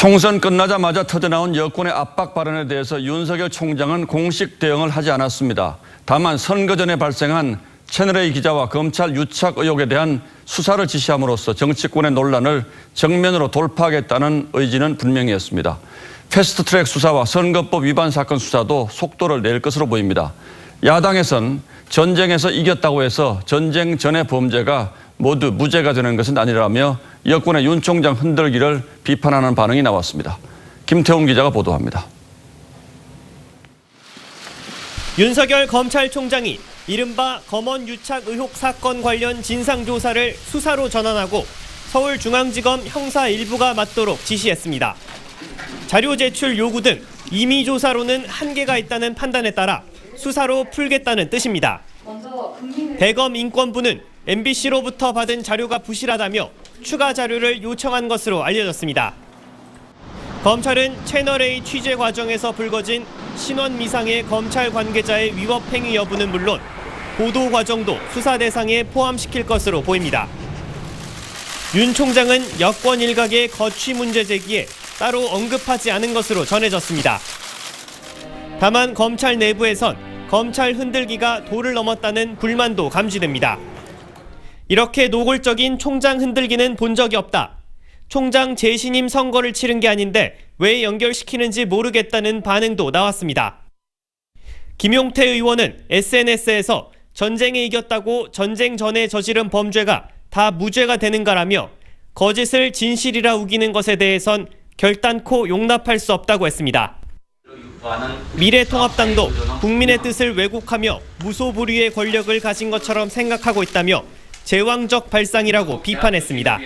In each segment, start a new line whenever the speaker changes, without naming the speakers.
총선 끝나자마자 터져나온 여권의 압박 발언에 대해서 윤석열 총장은 공식 대응을 하지 않았습니다. 다만 선거 전에 발생한 채널A 기자와 검찰 유착 의혹에 대한 수사를 지시함으로써 정치권의 논란을 정면으로 돌파하겠다는 의지는 분명했습니다. 패스트트랙 수사와 선거법 위반 사건 수사도 속도를 낼 것으로 보입니다. 야당에선 전쟁에서 이겼다고 해서 전쟁 전의 범죄가 모두 무죄가 되는 것은 아니라며 여권의 윤 총장 흔들기를 비판하는 반응이 나왔습니다. 김태훈 기자가 보도합니다.
윤석열 검찰총장이 이른바 검언 유착 의혹 사건 관련 진상조사를 수사로 전환하고 서울중앙지검 형사 일부가 맡도록 지시했습니다. 자료 제출 요구 등 임의 조사로는 한계가 있다는 판단에 따라 수사로 풀겠다는 뜻입니다. 대검 인권부는 MBC로부터 받은 자료가 부실하다며 추가 자료를 요청한 것으로 알려졌습니다. 검찰은 채널A 취재 과정에서 불거진 신원 미상의 검찰 관계자의 위법 행위 여부는 물론 보도 과정도 수사 대상에 포함시킬 것으로 보입니다. 윤 총장은 여권 일각의 거취 문제 제기에 따로 언급하지 않은 것으로 전해졌습니다. 다만 검찰 내부에선 검찰 흔들기가 도를 넘었다는 불만도 감지됩니다. 이렇게 노골적인 총장 흔들기는 본 적이 없다. 총장 재신임 선거를 치른 게 아닌데 왜 연결시키는지 모르겠다는 반응도 나왔습니다. 김용태 의원은 SNS에서 전쟁에 이겼다고 전쟁 전에 저지른 범죄가 다 무죄가 되는가라며 거짓을 진실이라 우기는 것에 대해선 결단코 용납할 수 없다고 했습니다. 미래통합당도 국민의 뜻을 왜곡하며 무소불위의 권력을 가진 것처럼 생각하고 있다며 제왕적 발상이라고 비판했습니다.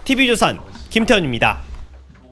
TV조선 김태현입니다.